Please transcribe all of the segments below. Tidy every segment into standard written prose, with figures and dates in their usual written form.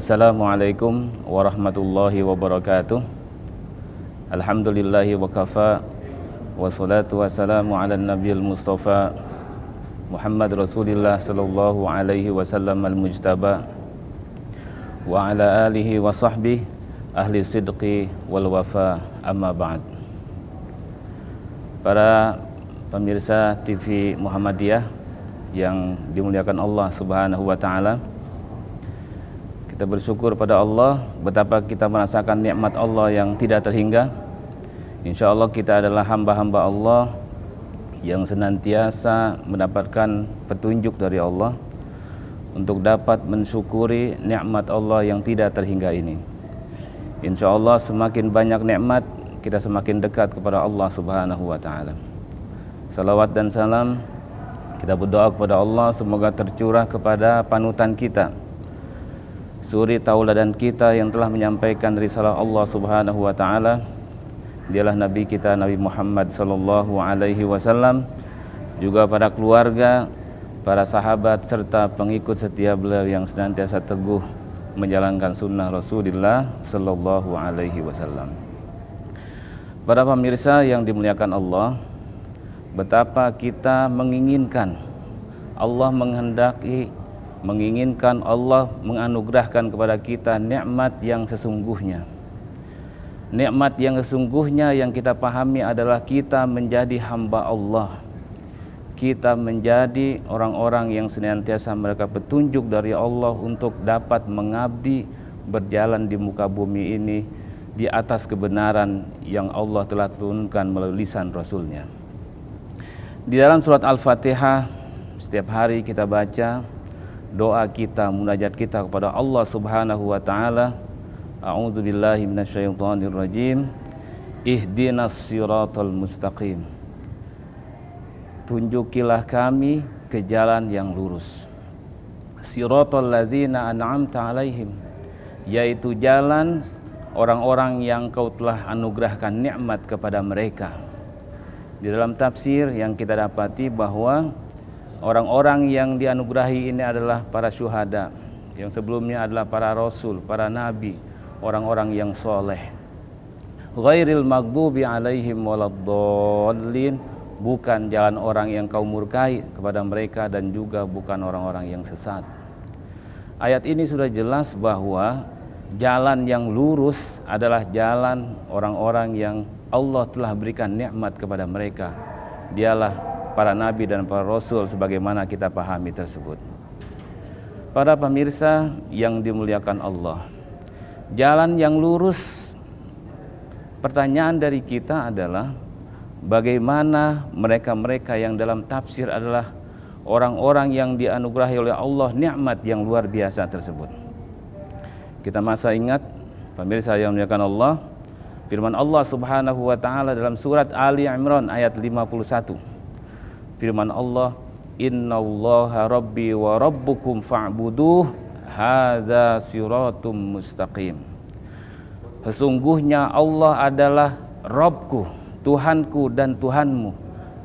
Assalamualaikum warahmatullahi wabarakatuh. Alhamdulillahi wa kafa. Wassalatu wassalamu ala nabiyil mustafa Muhammad Rasulillah sallallahu alaihi wasallam al-mujtaba wa ala alihi wa sahbihi ahli sidqi wal wafa, amma ba'd. Para pemirsa TV Muhammadiyah yang dimuliakan Allah Subhanahu wa taala, kita bersyukur pada Allah betapa kita merasakan nikmat Allah yang tidak terhingga. Insya Allah kita adalah hamba-hamba Allah yang senantiasa mendapatkan petunjuk dari Allah untuk dapat mensyukuri nikmat Allah yang tidak terhingga ini. Insya Allah semakin banyak nikmat, kita semakin dekat kepada Allah Subhanahu wa taala. Salawat dan salam kita berdoa kepada Allah semoga tercurah kepada panutan kita, suri tauladan kita yang telah menyampaikan risalah Allah Subhanahu wa taala. Dialah Nabi kita, Nabi Muhammad sallallahu alaihi wasallam, juga para keluarga, para sahabat serta pengikut setia beliau yang senantiasa teguh menjalankan sunnah Rasulullah sallallahu alaihi wasallam. Para pemirsa yang dimuliakan Allah, betapa kita menginginkan Allah menginginkan Allah menganugerahkan kepada kita nikmat yang sesungguhnya. Nikmat yang sesungguhnya yang kita pahami adalah kita menjadi hamba Allah. Kita menjadi orang-orang yang senantiasa mereka petunjuk dari Allah untuk dapat mengabdi berjalan di muka bumi ini di atas kebenaran yang Allah telah turunkan melalui lisan Rasulnya. Di dalam surat Al-Fatihah setiap hari kita baca doa kita, munajat kita kepada Allah Subhanahu wa taala. A'udzubillahi minasyaitonirrajim. Ihdinas siratal mustaqim. Tunjukilah kami ke jalan yang lurus. Siratal ladzina an'amta alaihim, yaitu jalan orang-orang yang Kau telah anugerahkan nikmat kepada mereka. Di dalam tafsir yang kita dapati bahwa orang-orang yang dianugerahi ini adalah para syuhada, yang sebelumnya adalah para rasul, para nabi, orang-orang yang soleh. Ghairil maghdubi alaihim waladdallin, bukan jalan orang yang Kau murkai kepada mereka dan juga bukan orang-orang yang sesat. Ayat ini sudah jelas bahwa jalan yang lurus adalah jalan orang-orang yang Allah telah berikan nikmat kepada mereka. Dialah para nabi dan para rasul sebagaimana kita pahami tersebut. Para pemirsa yang dimuliakan Allah, jalan yang lurus, pertanyaan dari kita adalah bagaimana mereka-mereka yang dalam tafsir adalah orang-orang yang dianugerahi oleh Allah nikmat yang luar biasa tersebut. Kita masa ingat, pemirsa yang dimuliakan Allah, firman Allah Subhanahu wa taala dalam surat Ali Imran ayat 51. Firman Allah, innallaha rabbi wa rabbukum fa'buduh hadza siratum mustaqim. Sesungguhnya Allah adalah Rabbku, Tuhanku dan Tuhanmu,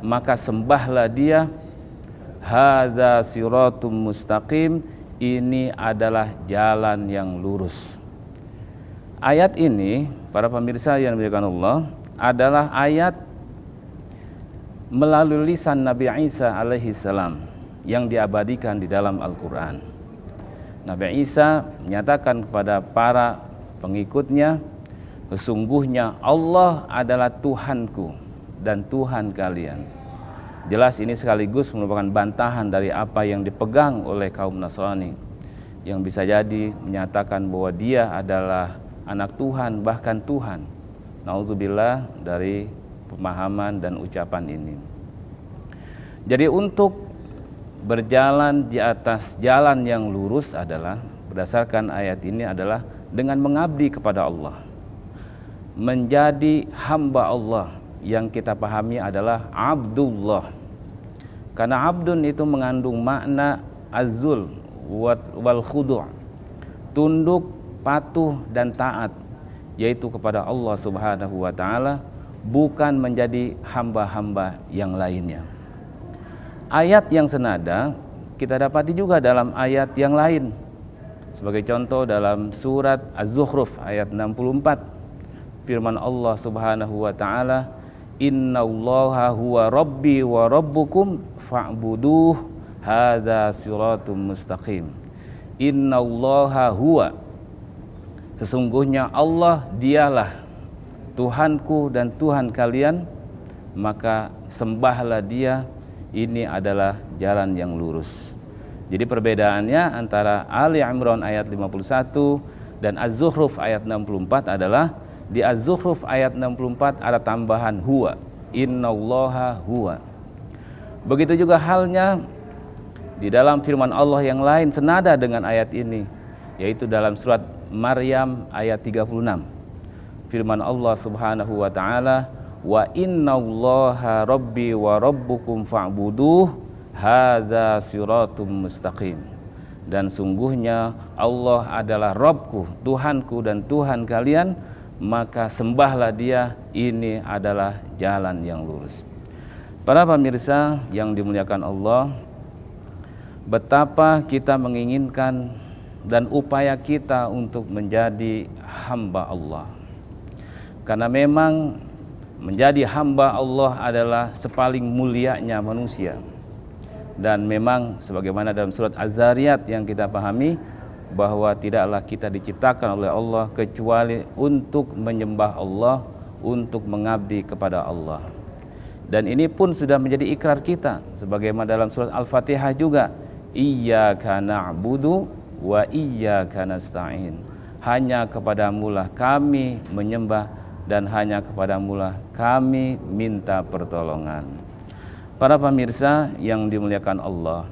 maka sembahlah Dia. Hadza siratum mustaqim, ini adalah jalan yang lurus. Ayat ini, para pemirsa yang dimuliakan Allah, adalah ayat melalui lisan Nabi Isa alaihi salam yang diabadikan di dalam Al-Quran. Nabi Isa menyatakan kepada para pengikutnya, sesungguhnya Allah adalah Tuhanku dan Tuhan kalian. Jelas ini sekaligus merupakan bantahan dari apa yang dipegang oleh kaum Nasrani, yang bisa jadi menyatakan bahwa Dia adalah anak Tuhan, bahkan Tuhan. Nauzubillah dari pemahaman dan ucapan ini. Jadi untuk berjalan di atas jalan yang lurus adalah berdasarkan ayat ini adalah dengan mengabdi kepada Allah, menjadi hamba Allah, yang kita pahami adalah Abdullah. Karena abdun itu mengandung makna azul wal khudu', tunduk, patuh dan taat, yaitu kepada Allah Subhanahu wa taala, bukan menjadi hamba-hamba yang lainnya. Ayat yang senada kita dapati juga dalam ayat yang lain. Sebagai contoh dalam surat Az-Zukhruf ayat 64, firman Allah Subhanahu wa taala, "Innallaha huwa rabbi wa rabbukum fa'buduh hadza siratum mustaqim." Innallaha huwa, sesungguhnya Allah dialah Tuhanku dan Tuhan kalian, maka sembahlah Dia, ini adalah jalan yang lurus. Jadi perbedaannya antara Ali Imran ayat 51 dan Az-Zukhruf ayat 64 adalah di Az-Zukhruf ayat 64 ada tambahan huwa, innallaha huwa. Begitu juga halnya di dalam firman Allah yang lain senada dengan ayat ini, yaitu dalam surat Maryam ayat 36. Firman Allah Subhanahu wa taala, "Wa innallaha rabbi wa rabbukum fa'buduh hadza siratum mustaqim." Dan sungguhnya Allah adalah Rabbku, Tuhanku dan Tuhan kalian, maka sembahlah Dia, ini adalah jalan yang lurus. Para pemirsa yang dimuliakan Allah, betapa kita menginginkan dan upaya kita untuk menjadi hamba Allah. Karena memang menjadi hamba Allah adalah sepaling mulianya manusia. Dan memang sebagaimana dalam surat Az-Zariyat yang kita pahami, bahwa tidaklah kita diciptakan oleh Allah kecuali untuk menyembah Allah, untuk mengabdi kepada Allah. Dan ini pun sudah menjadi ikrar kita, sebagaimana dalam surat Al-Fatihah juga, iyyaka na'budu wa iyyaka nasta'in. Hanya kepadamulah kami menyembah dan hanya kepadamulah kami minta pertolongan. Para pemirsa yang dimuliakan Allah,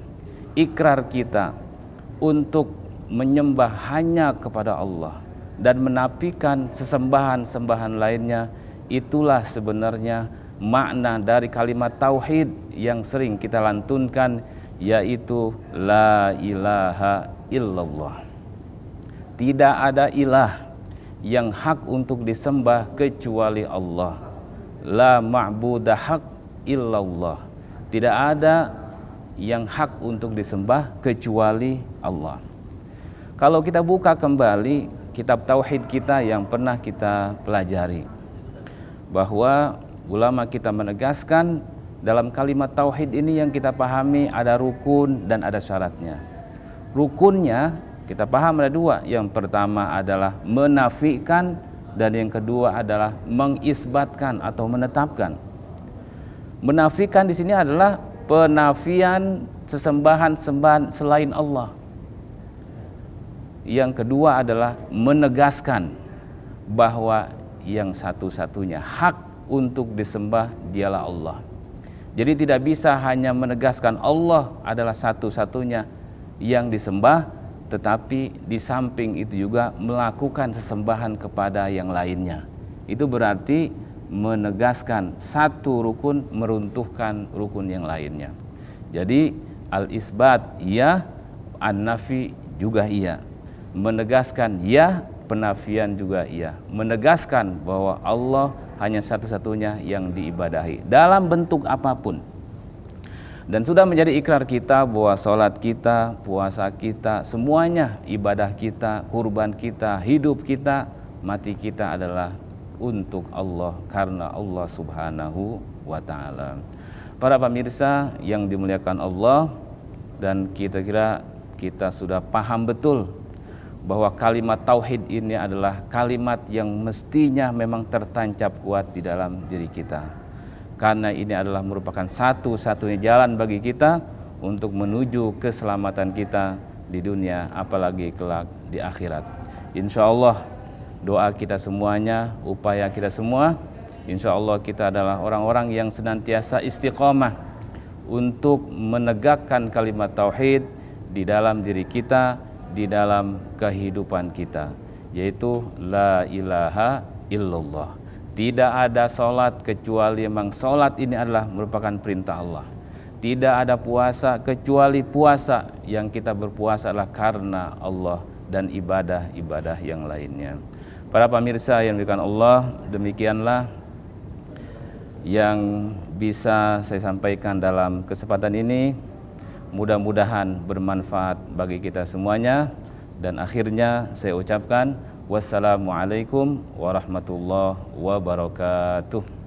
ikrar kita untuk menyembah hanya kepada Allah dan menafikan sesembahan-sembahan lainnya, itulah sebenarnya makna dari kalimat tauhid yang sering kita lantunkan, yaitu la ilaha illallah. Tidak ada ilah yang hak untuk disembah kecuali Allah. La ma'budah haq illallah. Tidak ada yang hak untuk disembah kecuali Allah. Kalau kita buka kembali kitab tauhid kita yang pernah kita pelajari, bahwa ulama kita menegaskan dalam kalimat tauhid ini yang kita pahami ada rukun dan ada syaratnya. Rukunnya kita paham ada dua. Yang pertama adalah menafikan dan yang kedua adalah mengisbatkan atau menetapkan. Menafikan di sini adalah penafian sesembahan-sembahan selain Allah. Yang kedua adalah menegaskan bahwa yang satu-satunya hak untuk disembah dialah Allah. Jadi tidak bisa hanya menegaskan Allah adalah satu-satunya yang disembah, tetapi di samping itu juga melakukan sesembahan kepada yang lainnya. Itu berarti menegaskan satu rukun meruntuhkan rukun yang lainnya. Jadi al-isbat iya, an-nafi juga iya. Menegaskan iya, penafian juga iya. Menegaskan bahwa Allah hanya satu-satunya yang diibadahi dalam bentuk apapun. Dan sudah menjadi ikrar kita bahwa sholat kita, puasa kita, semuanya ibadah kita, kurban kita, hidup kita, mati kita adalah untuk Allah, karena Allah Subhanahu wa ta'ala. Para pemirsa yang dimuliakan Allah, dan kita sudah paham betul bahwa kalimat tauhid ini adalah kalimat yang mestinya memang tertancap kuat di dalam diri kita, karena ini adalah merupakan satu-satunya jalan bagi kita untuk menuju keselamatan kita di dunia, apalagi kelak di akhirat. Insya Allah doa kita semuanya, upaya kita semua, insya Allah kita adalah orang-orang yang senantiasa istiqomah untuk menegakkan kalimat tauhid di dalam diri kita, di dalam kehidupan kita, yaitu la ilaha illallah. Tidak ada sholat kecuali memang sholat ini adalah merupakan perintah Allah. Tidak ada puasa kecuali puasa yang kita berpuasa adalah karena Allah, dan ibadah-ibadah yang lainnya. Para pemirsa yang dimuliakan Allah, demikianlah yang bisa saya sampaikan dalam kesempatan ini. Mudah-mudahan bermanfaat bagi kita semuanya. Dan akhirnya saya ucapkan wassalamualaikum warahmatullahi wabarakatuh.